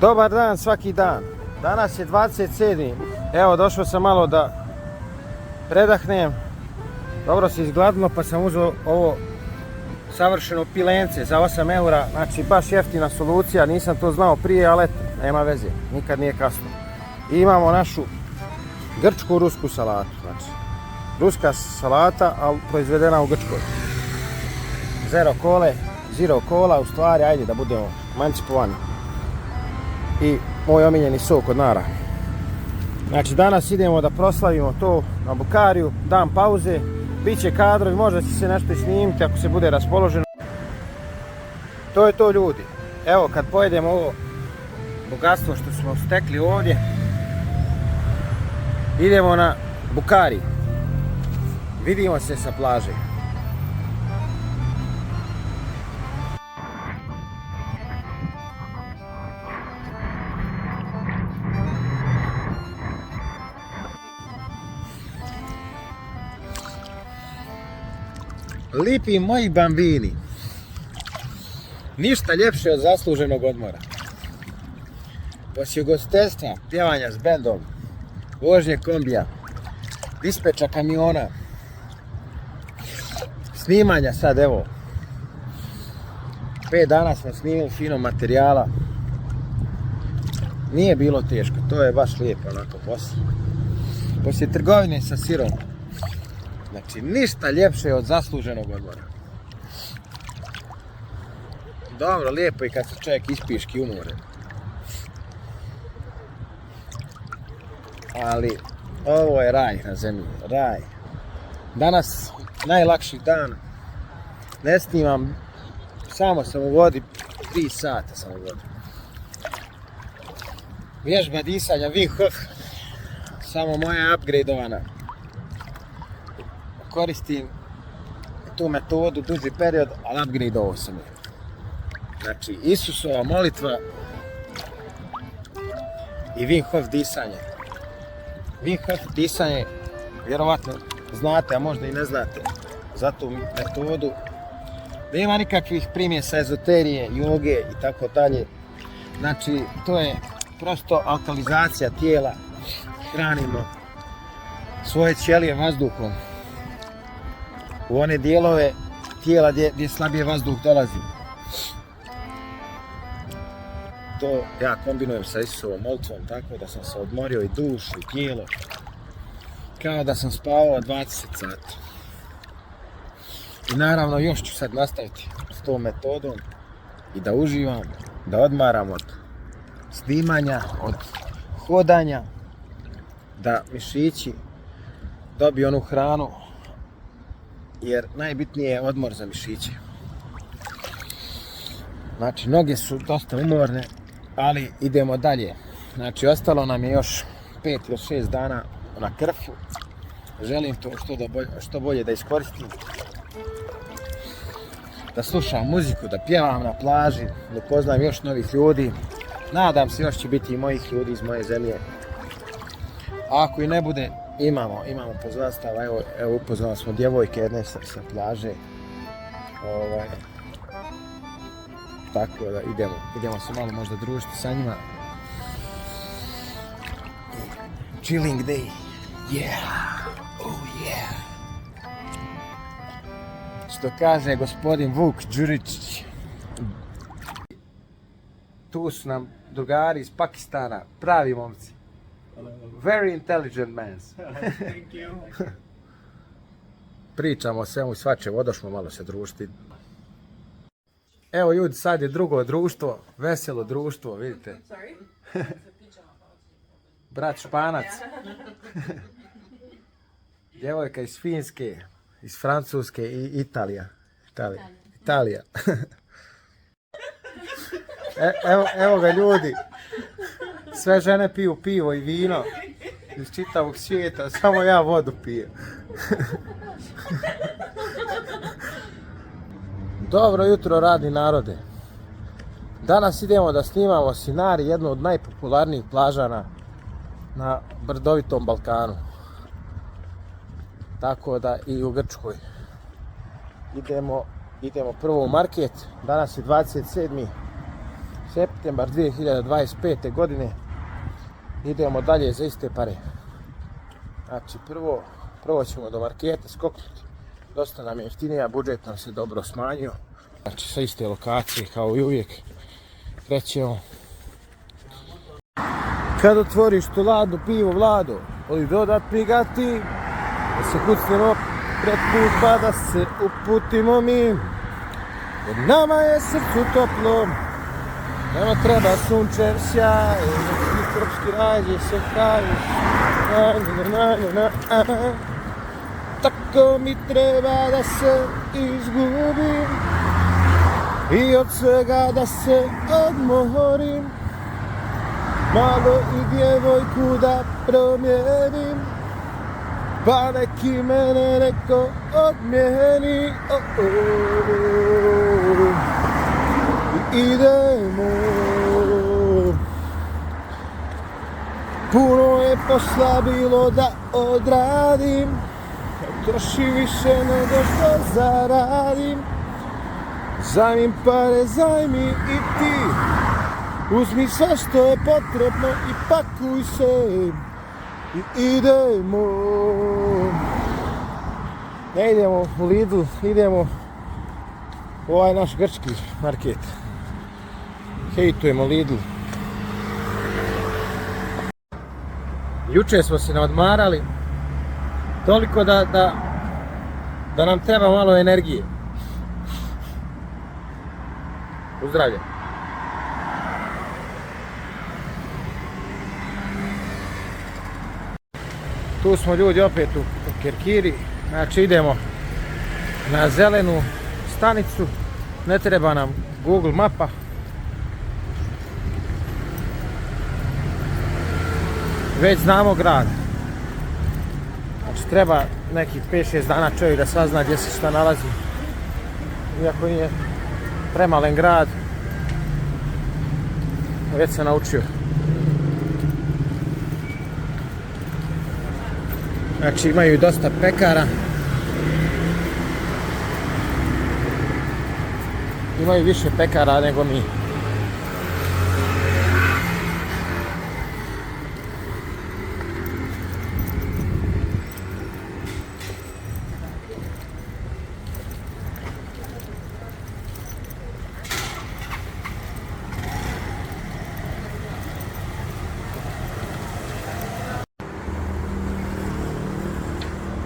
Dobar dan svaki dan. Danas je 27. Evo došao sam malo da predahnem. Dobro se izgladilo pa sam uzeo ovo savršeno pilence za 8 eura. Znači baš jeftina solucija, nisam to znao prije, ali eto, nema veze, nikad nije kasno. I imamo našu grčku rusku salatu. Znači, ruska salata, ali proizvedena u Grčkoj. Zero cola, u stvari, ajde da budemo emancipovani. I moj omiljeni sok od nara. Znači danas idemo da proslavimo to na Bukariju, dan pauze, bit će kadrovi, možda će se nešto i snimiti ako se bude raspoloženo. To je to ljudi. Evo kad pojedemo ovo bogatstvo što smo stekli ovdje, idemo na Bukariju. Vidimo se sa plaže. Lipi moji bambini, ništa ljepše od zasluženog odmora. Poslije ugostiteljstva, pjevanja s bendom, vožnje kombija, dispeča kamiona, snimanja sad evo. 5 dana smo snimili fino materijala. Nije bilo teško, to je baš lijepo onako poslije trgovine sa sirom. Znači, ništa ljepše od zasluženog odmora. Dobro, lijepo i kad se čovjek ispiški umoren. Ali, ovo je raj na zemlji, raj. Danas, najlakši dan. Ne snimam, samo sam u vodi, 3 sata sam u vodi. Vježba disanja, Wim Hof, samo moja upgradeovana. Koristim tu metodu duži period, ali upgradeovao sam je. Znači, Isusova molitva i Wim Hof disanje. Wim Hof disanje, vjerovatno znate, a možda i ne znate za tu metodu. Nema nikakvih primjesa ezoterije, joge i tako dalje. Znači, to je prosto alkalizacija tijela. Hranimo svoje ćelije vazduhom u one dijelove tijela gdje slabije vazduh dolazi. To ja kombinujem sa Isusovom molitvom tako da sam se odmorio i dušu i tijelo kao da sam spavao 20 sati. I naravno još ću sad nastaviti s tom metodom i da uživam, da odmaram od snimanja, od hodanja, da mišići dobiju onu hranu, jer najbitnije je odmor za mišiće. Znači, noge su dosta umorne, ali idemo dalje. Znači, ostalo nam je još 5 ili 6 dana na krfu. Želim to što bolje da iskoristim. Da slušam muziku, da pjevam na plaži, da upoznam još novih ljudi. Nadam se još će biti i mojih ljudi iz moje zemlje. A ako i ne bude, imamo poznanstava, evo upoznali smo djevojke jedne sa plaže. Tako da idemo se malo možda družiti sa njima. Chilling day, yeah, oh yeah. Što kaže gospodin Vuk Đuričić. Tu su nam drugari iz Pakistana, pravi momci. Very intelligent man. Thank you. Pričamo o svemu i svačemu, odošmo malo se družiti. Evo ljudi, sad je drugo društvo, veselo društvo, vidite. Brat Španac. Djevojka iz Finske, iz Francuske i Italija. Evo ga ljudi. Sve žene piju pivo i vino iz čitavog svijeta, samo ja vodu pijem. Dobro jutro radni narode. Danas idemo da snimamo Sinari, jednu od najpopularnijih plaža na brdovitom Balkanu. Tako da i u Grčkoj. Idemo prvo u market. Danas je 27. Septembar 2025. godine. Idemo dalje za iste pare. Znači prvo ćemo do marketa skoknuti. Dosta nam je jeftinija, budžet nam se dobro smanjio. Znači sa iste lokacije kao i uvijek. Krećemo. Kad otvoriš tu ladnu pivo Vlado, voli dodat pigati, da se kucnemo pred put pa da se uputimo mi. Jer nama je srcu toplo, nama treba sunčev sjaj, i tropski rađe se kraju. Tako mi treba da se izgubim i od svega da se odmorim. Malo i djevojku da promijenim, pa neki mene neko odmijeni. I idemo. Puno je posla bilo da odradim, trošim više nego što zaradim. Zajmim pare, zajmi i ti, uzmi sve što je potrebno i pakuj se i idemo. Ne idemo u Lidl, idemo u ovaj naš grčki market. Hejtujemo Lidl. Juče smo se naodmarali toliko da nam treba malo energije. Pozdravljam. Tu smo ljudi opet u Kerkiri, znači idemo na zelenu stanicu, ne treba nam Google mapa. Već znamo grad. Znači treba nekih 5-6 dana čovjek da sazna gdje se šta nalazi. Iako nije premalen grad, već se naučio. Znači imaju i dosta pekara. Imaju više pekara nego mi.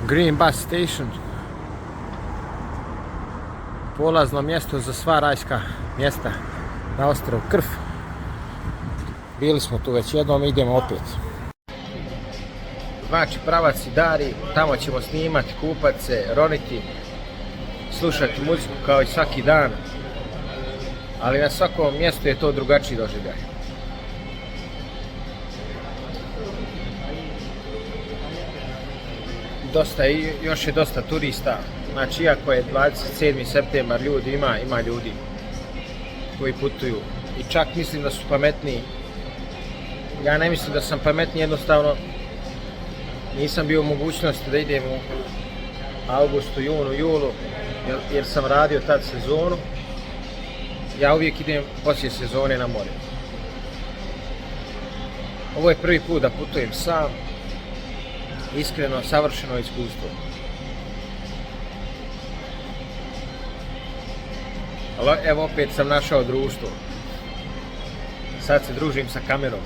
Green Bus Station, polazno mjesto za sva rajska mjesta na ostrvu Krf. Bili smo tu već jednom, idemo opet. Znači pravac Idari, tamo ćemo snimati, kupat se, roniti, slušati muziku kao i svaki dan, ali na svakom mjestu je to drugačiji doživljaj. Još je dosta turista, znači iako je 27. septembar ima ljudi koji putuju i čak mislim da su pametniji. Ja ne mislim da sam pametniji, jednostavno nisam bio u mogućnosti da idem u augustu, junu, julu jer sam radio tad sezonu. Ja uvijek idem poslije sezone na more. Ovo je prvi put da putujem sam. Iskreno, savršeno iskustvo. Ali evo opet sam našao društvo. Sad se družim sa kamerom.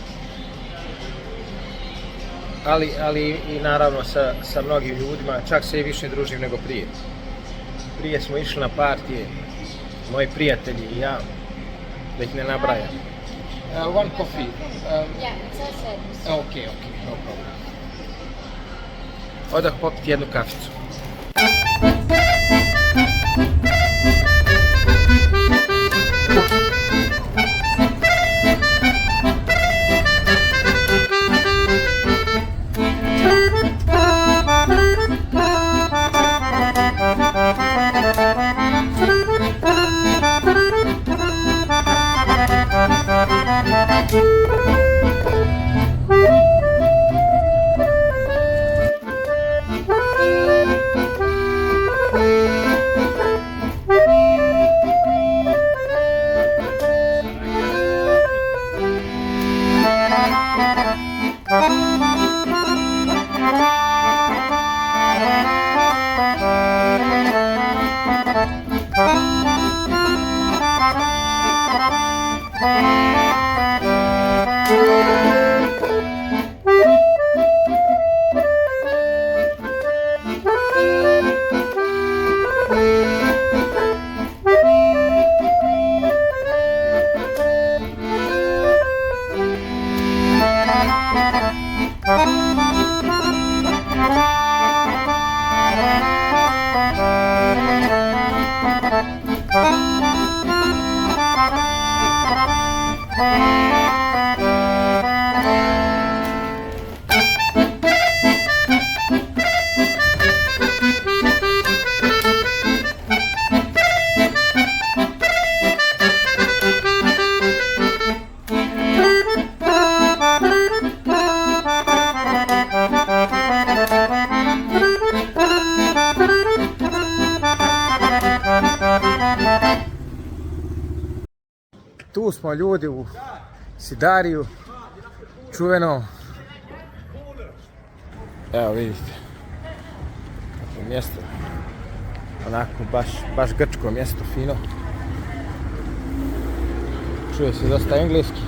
Ali i naravno sa mnogim ljudima, čak se i više družim nego prije. Prije smo išli na partije, moji prijatelji i ja, da ih ne nabrajam. One coffee. Yeah, it's all set. Okay, no problem. Odah popiti jednu kaficu. Tu smo ljudi u Sidariju, čuveno. Evo vidite, kako mjesto, onako baš grčko mjesto, fino. Čuje se dosta engleski.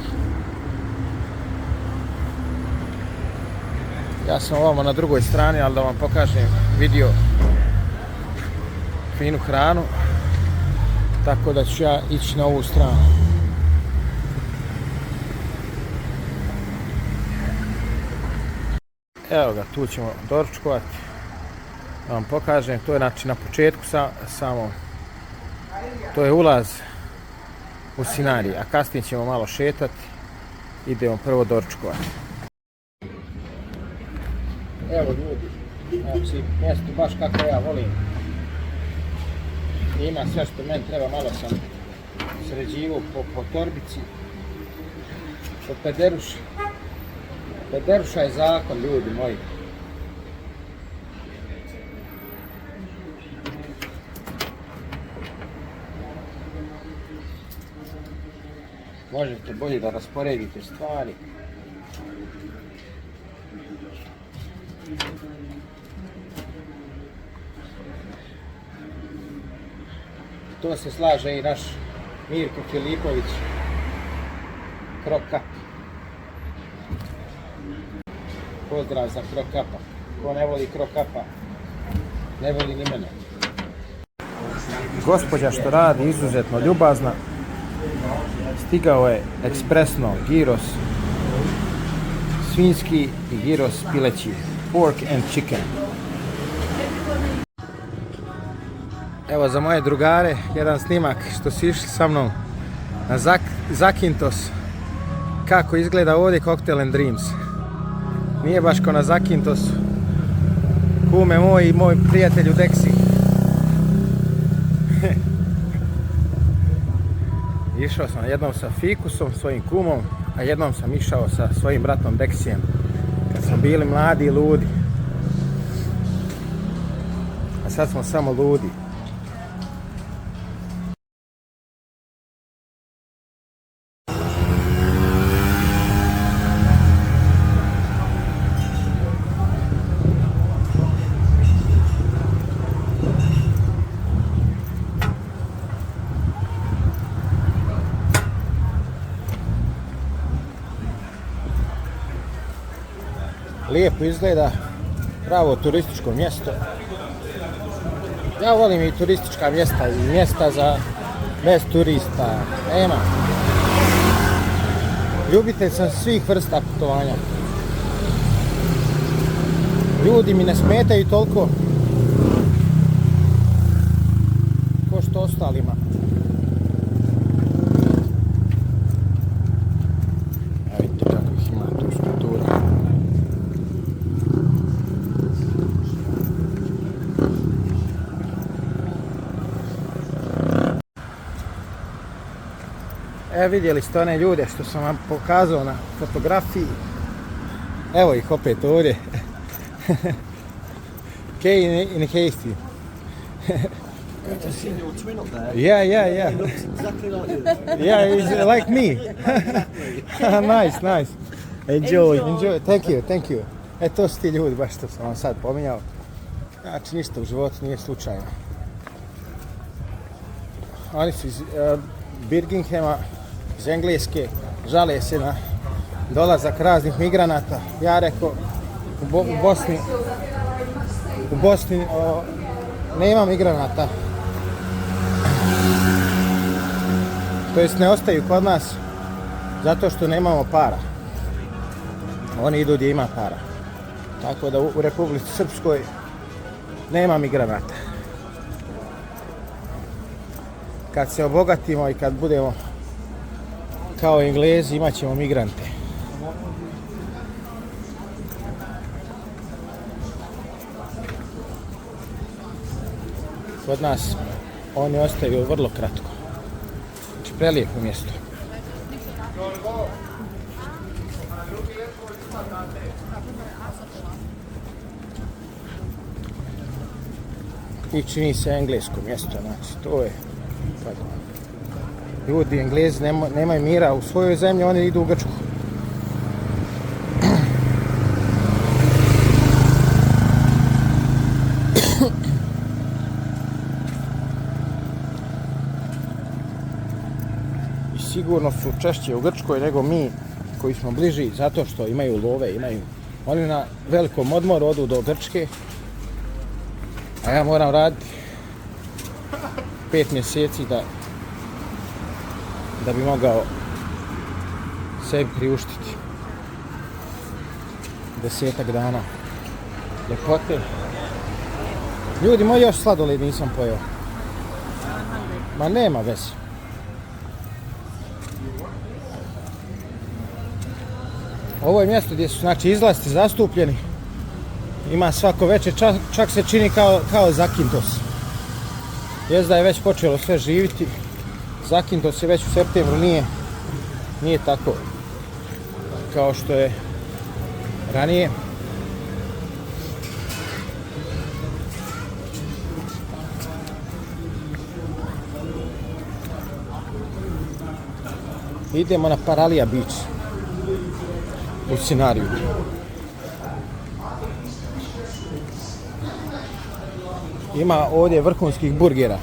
Ja sam ovamo na drugoj strani, ali da vam pokažem vidio finu hranu, tako da ću ja ići na ovu stranu. Evo ga, tu ćemo doručkovati. Da vam pokažem, to je znači na početku samo. To je ulaz u Sinari, a kasnije ćemo malo šetati. Idemo prvo doručkovati. Evo ljudi, znači mjesto baš kako ja volim. Ima sve što meni treba, malo sam sređivao po torbici, po pederuši. Pederuša je zakon, ljudi moji. Možete bolje da rasporedite stvari. To se slaže i naš Mirko Filipović, Krokap. Pozdrav za Krokapa. Ko ne voli Krokapa, ne voli ni mene. Gospođa što radi izuzetno ljubazna. Stigao je ekspresno gyros svinjski i gyros pileći. Pork and chicken. Evo za moje drugare jedan snimak što su išli sa mnom na Zakynthos. Kako izgleda ovdje Cocktail and Dreams. Nije baš ko na Zakynthos. Kume moj i moj prijatelj u Deksi. Išao sam jednom sa Fikusom, svojim kumom, a jednom sam išao sa svojim bratom Deksijem. Kad smo bili mladi i ludi. A sad smo samo ludi. Lijepo izgleda, pravo turističko mjesto. Ja volim i turistička mjesta i mjesta za bez turista. Nema. Ljubitelj sam svih vrsta putovanja. Ljudi mi ne smetaju toliko ko što ostalima. Vidite kako ih ima tu skulptura. Vidjeli ste one ljude što sam vam pokazao na fotografiji. Evo ih opet ovdje. Kay in Hasty. I've seen your twin up there. Yeah. He looks exactly like you. Yeah, he's like me. Nice. Enjoy. Thank you. E, to su ti ljudi, baš što sam vam sad pominjao. Znači, ništa u životu nije slučajno. Oni su iz Birminghama, iz Engleske, žale se na dolazak raznih migranata. Ja rekao, u Bosni nema migranata. To jest ne ostaju kod nas zato što nemamo para. Oni idu gdje ima para. Tako da u Republici Srpskoj nema migranata. Kad se obogatimo i kad budemo kao Englezi, imat ćemo migrante. Kod nas oni ostaju vrlo kratko. Znači prelijepo mjesto. I čini se englesko mjesto, znači to je kad ljudi Englezi nemaju mira u svojoj zemlji, oni idu u Grčku. I sigurno su češće u Grčkoj nego mi koji smo bliži zato što imaju love, oni na velikom odmoru odu do Grčke. A ja moram raditi 5 mjeseci da bi mogao sebi priuštiti 10-ak dana ljepote. Ljudi moji, još sladoled nisam pojeo. Ma nema veze. Ovo je mjesto gdje su znači izlasti zastupljeni. Ima svako večer, čak se čini kao Zakintos. Jest da je već počelo sve živiti. Zakintos je već u septembru, nije tako kao što je ranije. Idemo na Paralija Beach u scenariju. Ima ovdje vrhunskih burgera.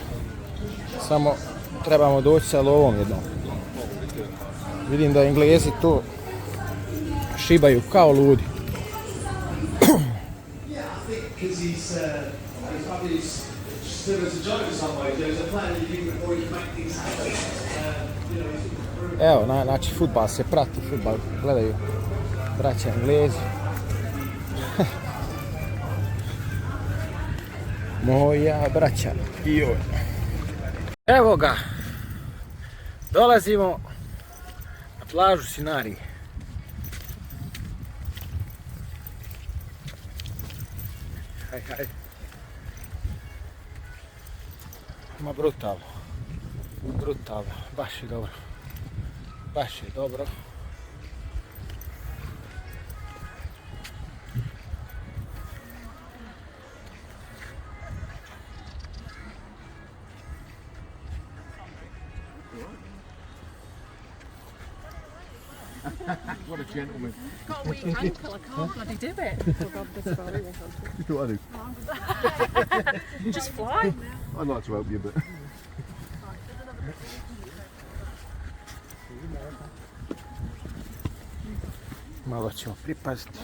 Samo trebamo doći sa lovom jednom. Vidim da Englezi to šibaju kao ludi. Evo, znači fudbal se prati, fudbal gledaju braća Englezi. Moja braća. Joj. Evo ga. Dolazimo na plažu Sinari. Haj. Ma brutalno. Baš je dobro. What a gentleman. Got a weak ankle, I can't bloody do it. You thought I do? Just fly. I'd like to help you, but... Malo ćemo pripaziti.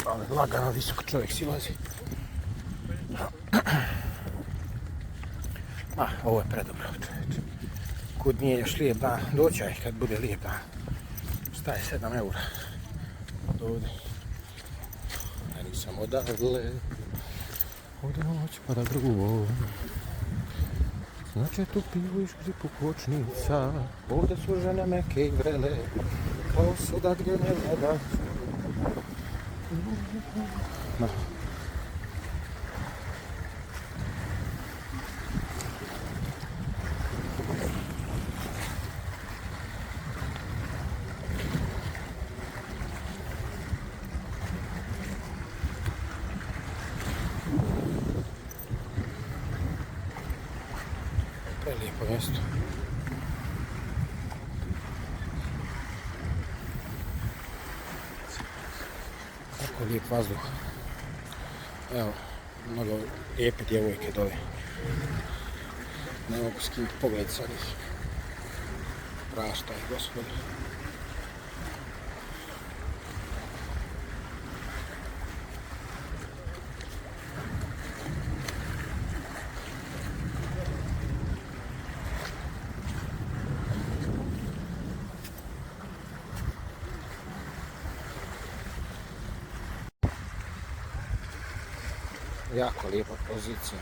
Ali lagano visoko čovjek silazi. Ovo je predobro, čovječe. Kud nije još lijep dan, doćaj kad bude lijep dan. Šta je 7 eura od ovdje? Ja nisam odavle. Ovdje noć pada grubo. Znači tu pivu i škripu kočnica. Ovdje su žene meke i vrele. Posuda gdje ne gleda. Prelijepo mjesto. Jako lijep vazduh. Evo, mnogo lijepe djevojke dole. Ne mogu skinuti pogled sa njih. Prašta je, gospode. Jako lijepa pozicija.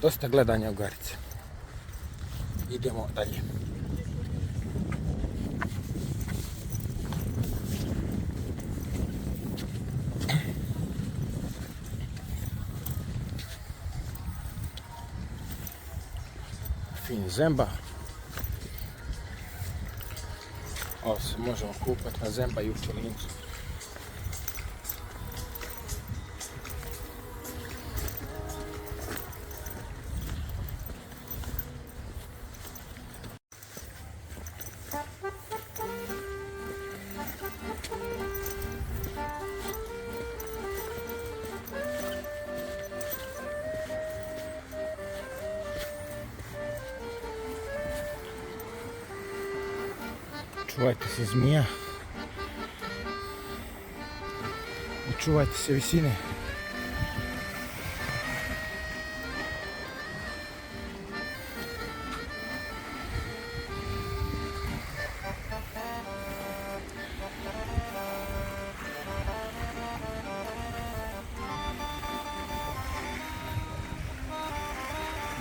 Dosta gledanja u Garice. Idemo dalje. Fin Zemba. Ovo se možemo kupati na Zemba i u Čelincu. Čuvajte se zmija i čuvajte se visine.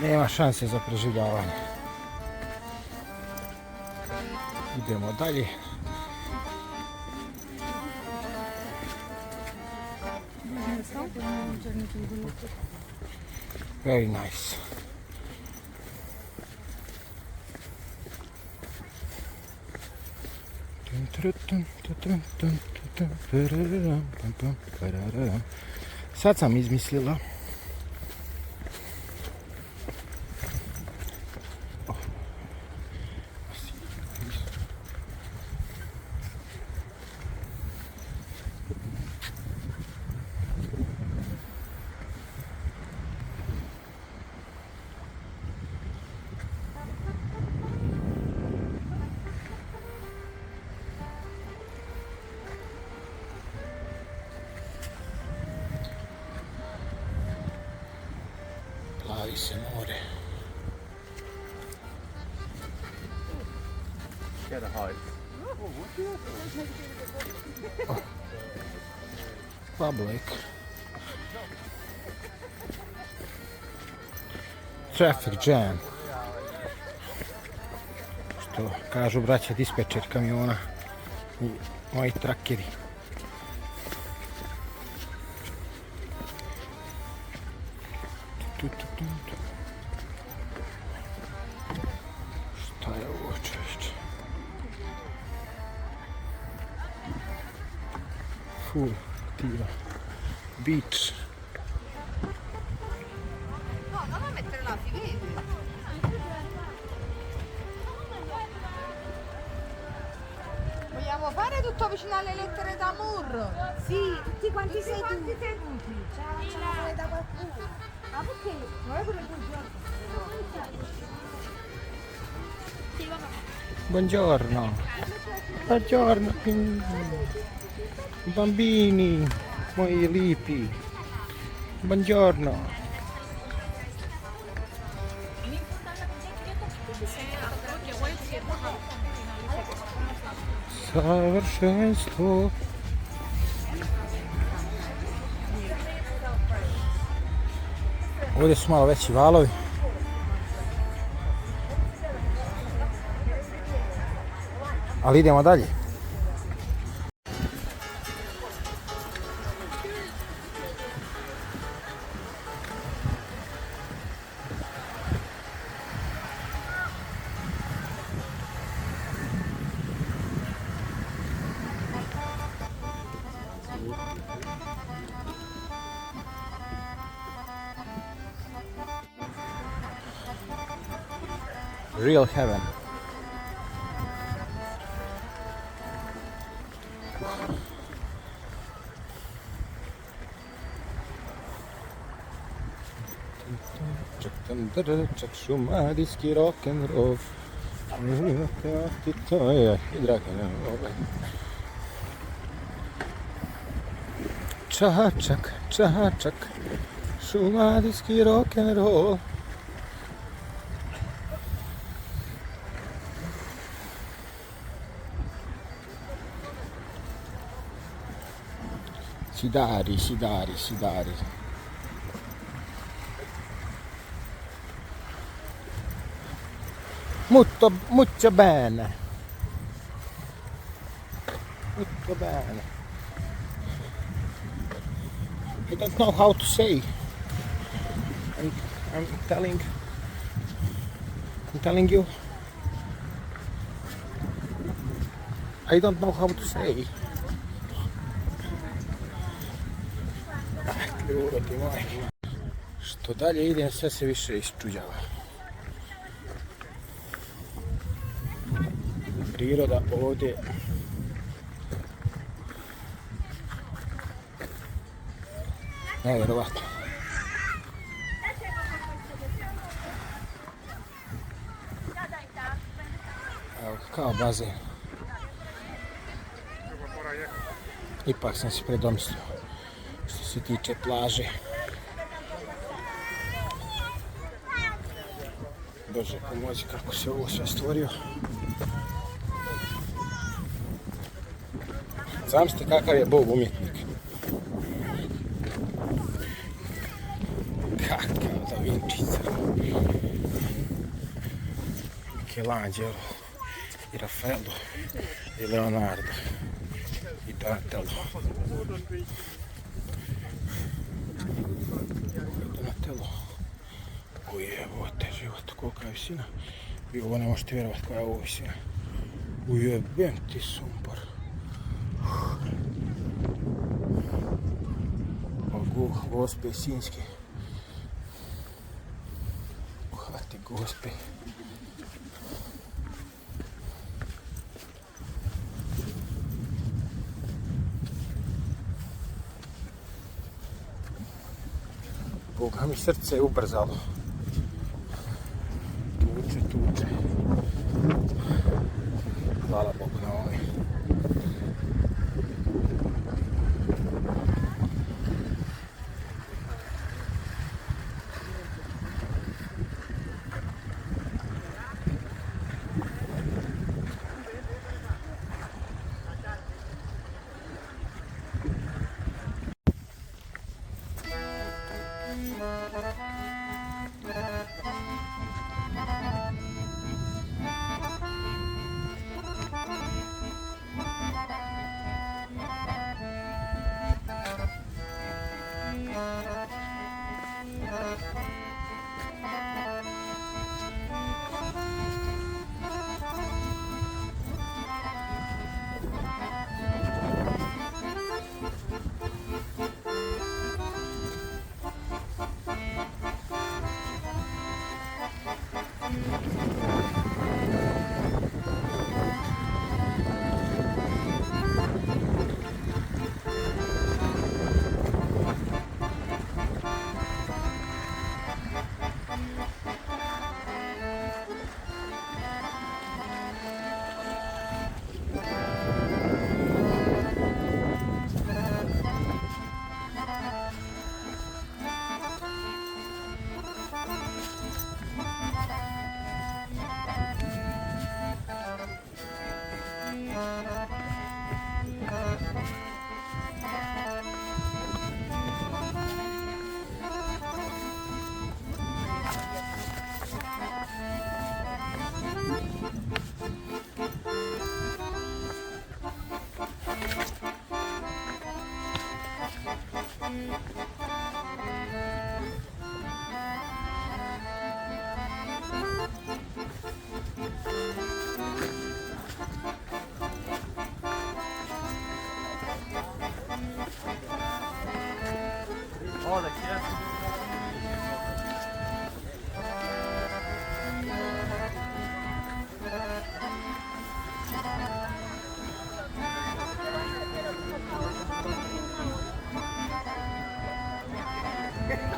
Nema šanse za preživljavanje. Idemo dalje. Very nice. Sad sam izmislila. Plavi se more. Get a height. Public. Traffic jam. Što kažu braća dispečer kamiona i moji trakeri. Šta je ovo, čovječe? Full tira. Beach. Vogliamo fare tutto vicino alle lettere d'amore? Sì, tutti quanti seduti. Ciao, facciamo da qualcuno. Ma perché? Non è quello che Buongiorno. Buongiorno. Bambini, moji lipi. Buongiorno. Savršenstvo. Ovdje su malo veći valovi. Ali idemo dalje. Real heaven. Čak šumadijski rock'n'roll. I Drakenova. Čačak, čačak, šumadijski rock'n'roll. Sidari, sidari, sidari. Molto bene. Molto bene. I don't know how to say. I'm telling you. I don't know how to say. Ljudi moji. Što dalje idem, sve se više iščuđava. Priroda ovdje nevjerovatno. Evo kao bazen. Ipak sam se predomislio što se tiče plaže. Bože pomoći kako se ovo sve stvorio. Zamislite kakav je Bog umjetnik. Kakav Da Vinci, Michelangelo, i Raffaello, i Leonardo, i Donatello. Donatello. Ujebote život, kolika je visina. Vi ovo ne možete vjerovati koja je ovo visina. Ujebem ti sumpor. Gospe Sinjske. Hvala ti Gospe. Boga mi srce je ubrzalo. Tuče. Hvala Bogu na ovoj.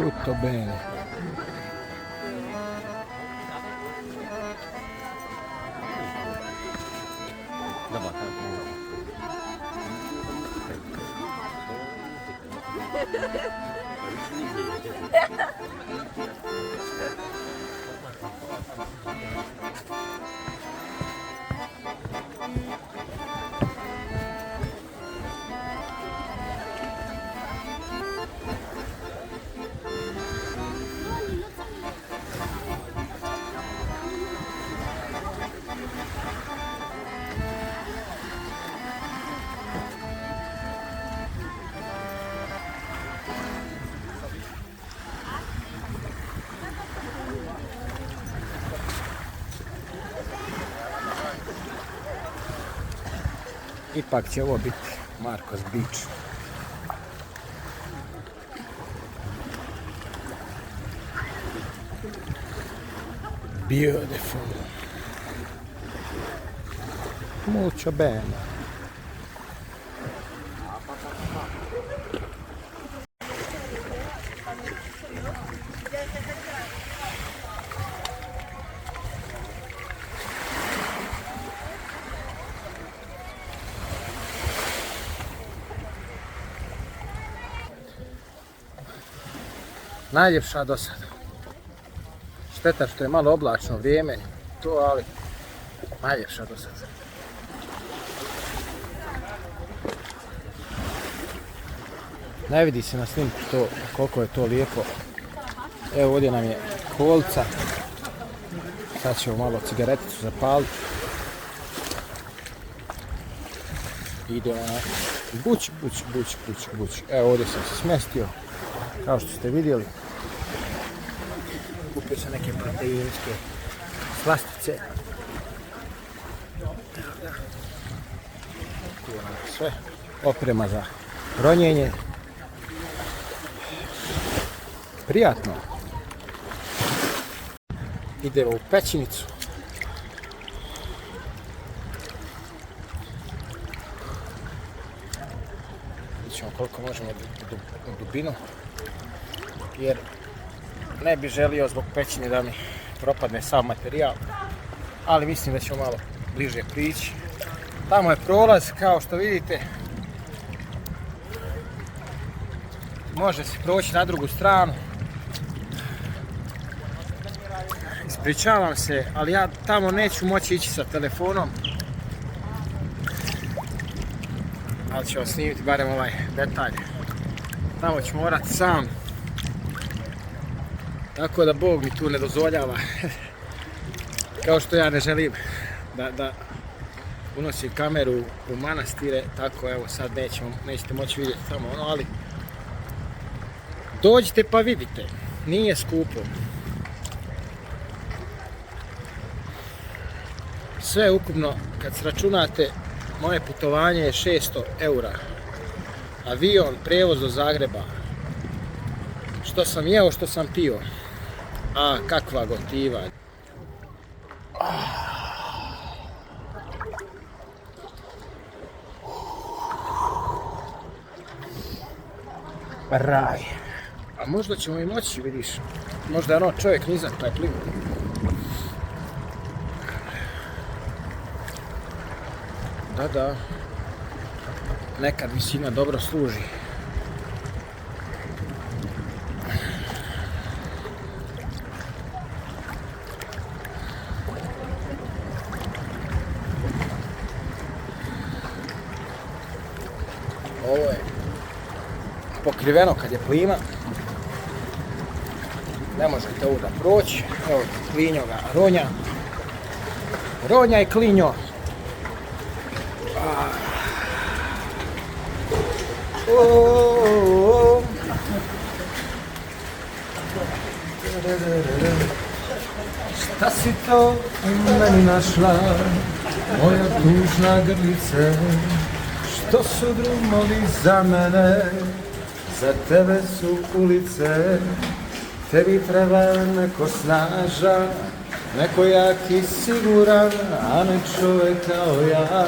Tutto bene. Ipak će ovo biti Markos Beach. Beautiful. Molto bene. Najljepša do sada. Šteta što je malo oblačno vrijeme, to, ali najljepša do sada. Ne vidi se na snimku to, koliko je to lijepo. Evo ovdje nam je kolca. Sad ćemo malo cigareticu zapaliti. Idemo na buć. Evo ovdje sam se smestio. Kao što ste vidjeli, kupio sam neke proteinske slastice. Tu nam je sve, oprema za ronjenje. Prijatno. Idemo u pećinicu. Vidjet ćemo koliko možemo u dubinu. Jer ne bi želio zbog pećine da mi propadne sav materijal, ali mislim da ćemo malo bliže prići. Tamo je prolaz, kao što vidite, može se proći na drugu stranu. Ispričavam se, ali ja tamo neću moći ići sa telefonom, ali ću vam snimiti barem ovaj detalj. Tamo ću morati sam. Tako da Bog mi tu ne dozvoljava, kao što ja ne želim da unosim kameru u manastire, tako evo sad nećete moći vidjeti tamo ono, ali dođite pa vidite, nije skupo. Sve ukupno kad sračunate, moje putovanje je 600 eura, avion, prijevoz do Zagreba, što sam jeo, što sam pio. A kakva gotiva. Raj. A možda ćemo i moći, vidiš. Možda je ono čovjek nizak taj plin. Da. Nekad visina dobro služi. Ovo je pokriveno kad je plima. Ne možete ovuda proći. Evo klinjo ga ronja. Ronja i klinjo. Šta si to u meni našla, moja tužna grlice? Što su drumali za mene, za tebe su ulice. Tebi treba neko snažan, neko jak i siguran, a ne čovjek kao ja,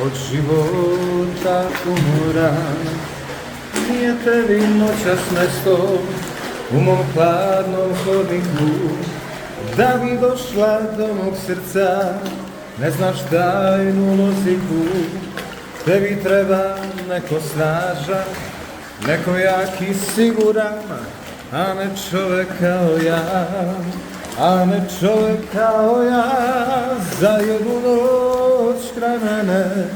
od života umoran. Nije tebi noćas mesto, u mom hladnom hodniku, da bi došla do mog srca. Ne znaš tajnu loziku, tebi treba neko snažan, neko jak i siguran, a ne čovjek kao ja, a ne čovjek kao ja. Za jednu noć kraj mene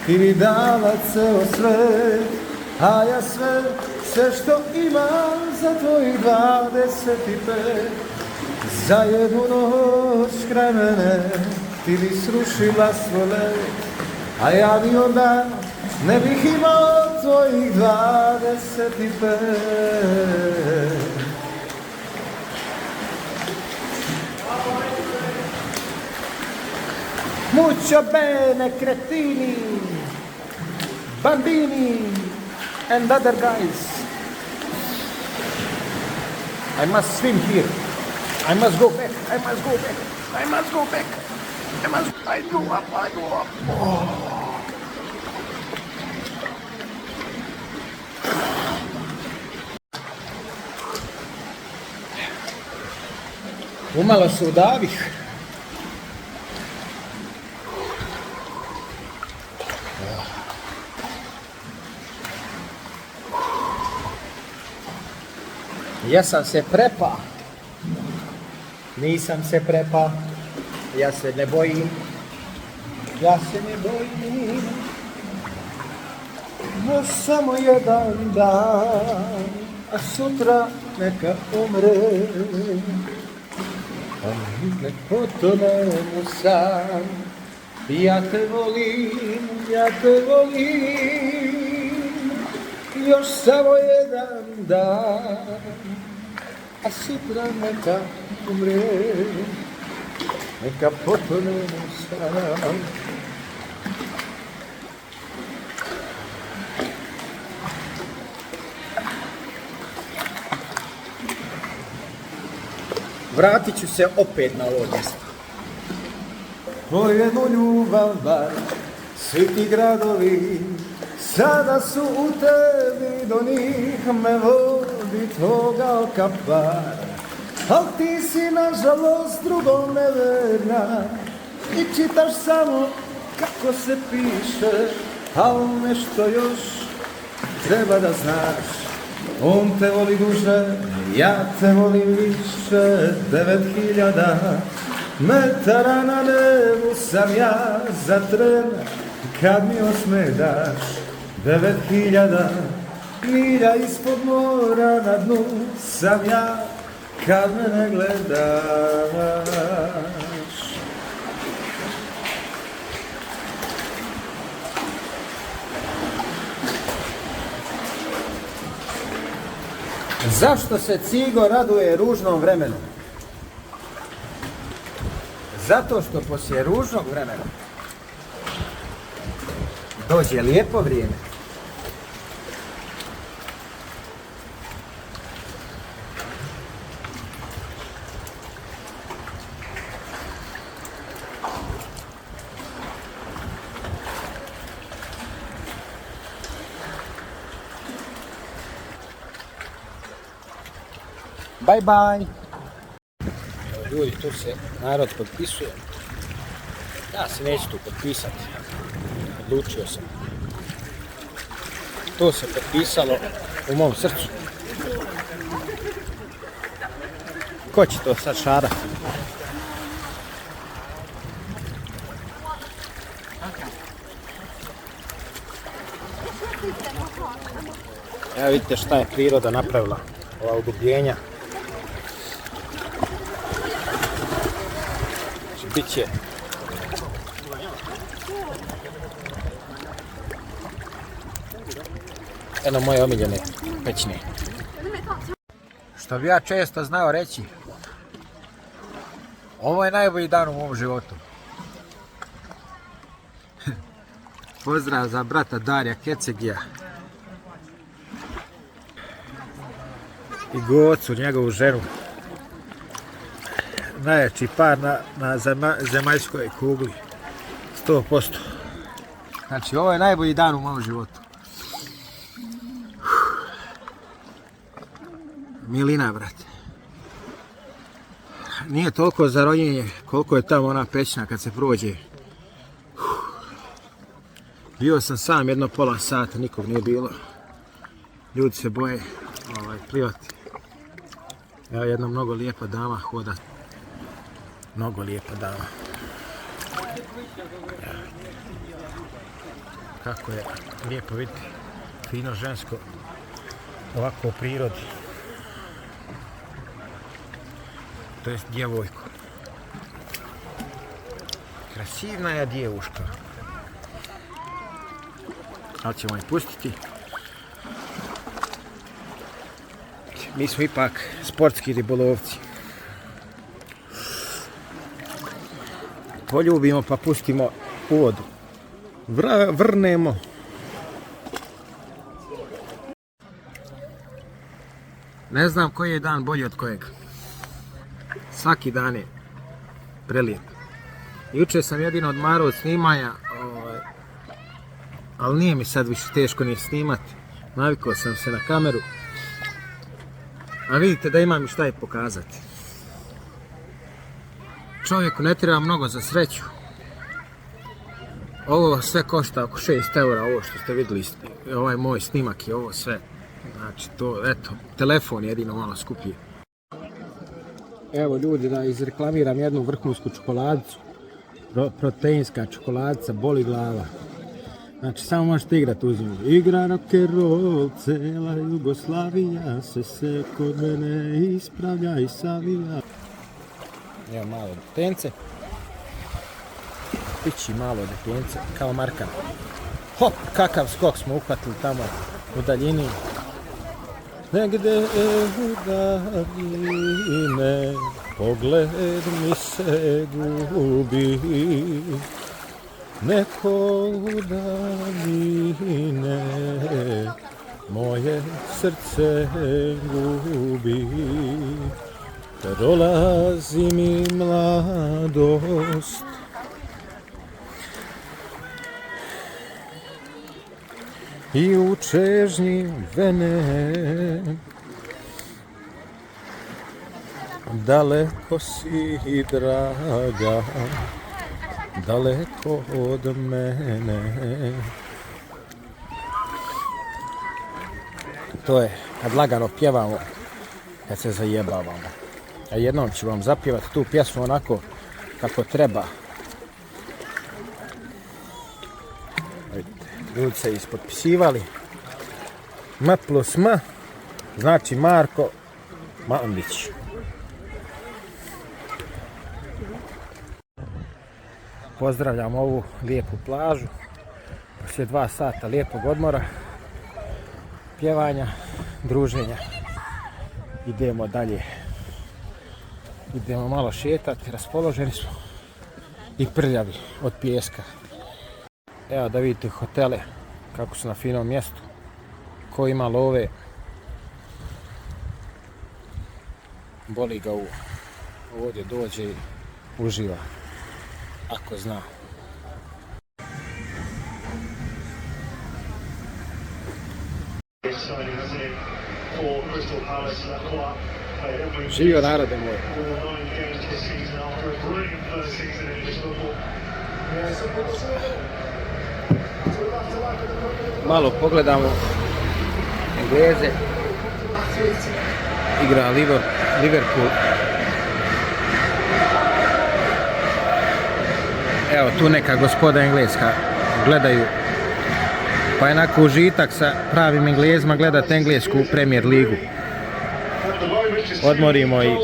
ti bi dala ceo svet, a ja sve što imam za tvojih 25. Za jednu noć kraj mene ti bi srušila svoj let, a ja bi onda ne bih imao tvojih 25. Mucho bene, cretini, bambini, and other guys. I must swim here. I must go back. I must go back. I must go back. I go up. Oh. Umalo se udavih. Ja sam se prepa. Nisam se prepa. Ja se ne bojim. No samo jedan dan, a sutra neka umre. A nek potonemo sam. Ja te volim. Još samo jedan dan, a sutra neka umre. Neka potonemo sam. Vratit ću se opet na ovo mjesto. Pojednu ljubav bar, svi ti gradovi, sada su u tebi, do njih me vodi tvoga oka par. Al ti si nažalost drugom neverna i čitaš samo kako se piše, al nešto još treba da znaš. On te voli duže, ja te volim više, 9000 metara na nebu sam ja za tren kad mi osmetaš. 9000 milja ispod mora na dnu sam ja kad me ne gledaš. Zašto se cigo raduje ružnom vremenu? Zato što poslije ružnog vremena dođe lijepo vrijeme. Bye bye. Ljudi, tu se narod potpisuje. Ja se neću tu potpisati. Odlučio sam. To se potpisalo u mom srcu. Ko će to sad šarati? Evo vidite šta je priroda napravila. Ova udubljenja. Biće jedno moje omiljene pećine. Što bi ja često znao reći, ovo je najbolji dan u mom životu. Pozdrav za brata Darija Kecegija i Gocu, njegovu ženu. Najjači par na zemaljskoj kugli. 100%. Znači, ovo je najbolji dan u mom životu. milina, brate. Nije toliko za ronjenje koliko je tamo ona pećina kad se prođe. Bio sam sam jedno pola sata, nikog nije bilo. Ljudi se boje plivati. Evo jedna mnogo lijepa dama hoda. Mnogo lijepa dama. Kako je lijepo vidjeti fino žensko ovako u prirodi. To jest djevojko. Krasivna je djevuška. Ali ćemo je pustiti. Mi smo ipak sportski ribolovci. Poljubimo pa pustimo u vodu. Vrnemo. Ne znam koji je dan bolji od kojeg. Svaki dan je prelijep. Jučer sam jedino odmarao od snimanja, ali nije mi sad više teško ni snimati. Navikao sam se na kameru. A vidite da imam i šta je pokazati. Čovjeku ne treba mnogo za sreću. Ovo sve košta oko 6 eura, ovo što ste vidjeli, ovaj moj snimak i ovo sve. Znači to, eto, telefon jedino malo skuplji. Evo ljudi, da izreklamiram jednu vrhunsku čokoladicu. Proteinska čokoladica, boli glava. Znači samo možete igrati uz nju. Igra rock'n'roll, cela Jugoslavija se kod mene ispravlja i savija. Evo malo detence. Pići malo detence, kao Markan. Hop, kakav skok smo uhvatili tamo u daljini. Negde u daljine pogled mi se gubi. Neko u daljine moje srce gubi. Prolazi mi mladost. I u čežnji vene daleko si draga, daleko od mene. To je kad lagano pjevamo, kad se zajebavamo. A jednom ću vam zapjevati tu pjesmu onako kako treba. Ljudi se ispotpisivali. M plus M znači Marko Mandić. Pozdravljam ovu lijepu plažu. Poslije 2 sata lijepog odmora, pjevanja, druženja. Idemo dalje. Idemo malo šetati, raspoloženi smo i prljavi od pijeska. Evo da vidite hotele kako su na finom mjestu. Ko ima love, boli ga u ovdje dođe i uživa, ako zna. Živio narode moj. Malo pogledamo Engleze. Igra Liverpool. Evo tu neka gospoda engleska gledaju. Pa jednako užitak sa pravim Englezima gledati englesku Premier ligu. Odmorimo i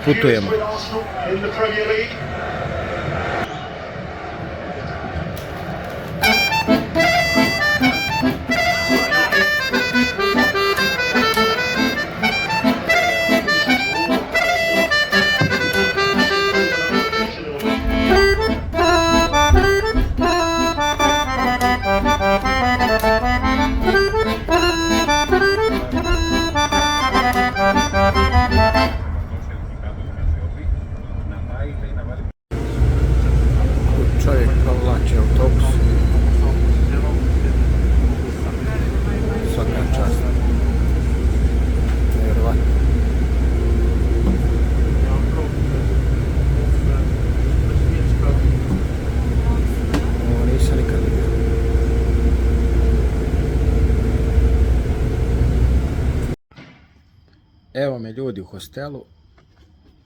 putujemo. Evo me ljudi u hostelu,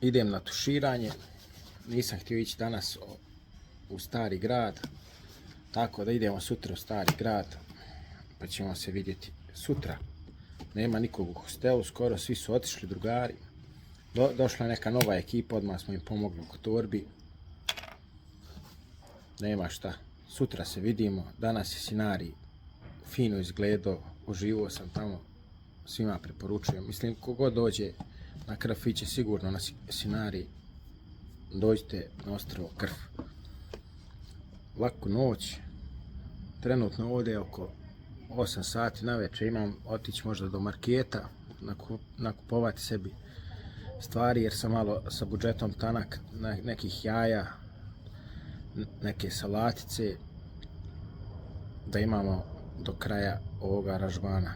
idem na tuširanje, nisam htio ići danas u Stari grad, tako da idemo sutra u Stari grad, pa ćemo se vidjeti sutra. Nema nikog u hostelu, skoro svi su otišli drugari. Došla neka nova ekipa, odmah smo im pomogli oko torbi. Nema šta, sutra se vidimo, danas je Sinari fino izgledao, uživao sam tamo, svima preporučujem. Mislim, kogod dođe na Krfiće, sigurno na Sinari, dođite na ostrvo Krf. Laku noć, trenutno ovdje oko 8 sati navečer, imam otići možda do marketa, nakupovati sebi stvari jer sam malo sa budžetom tanak, nekih jaja, neke salatice, da imamo do kraja ovoga aranžmana.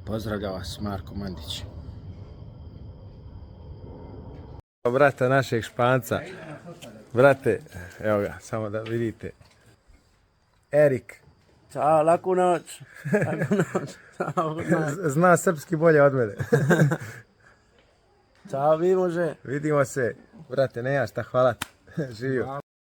Pozdravlja vas Marko Mandić. Brata našeg Španca. Brate, evo ga, samo da vidite. Erik. Ćao, laku noć. Laku noć. Ćao, Zna srpski bolje od mene. Ćao, vi može. Vidimo se. Brate, ne ja šta, hvala. Živio.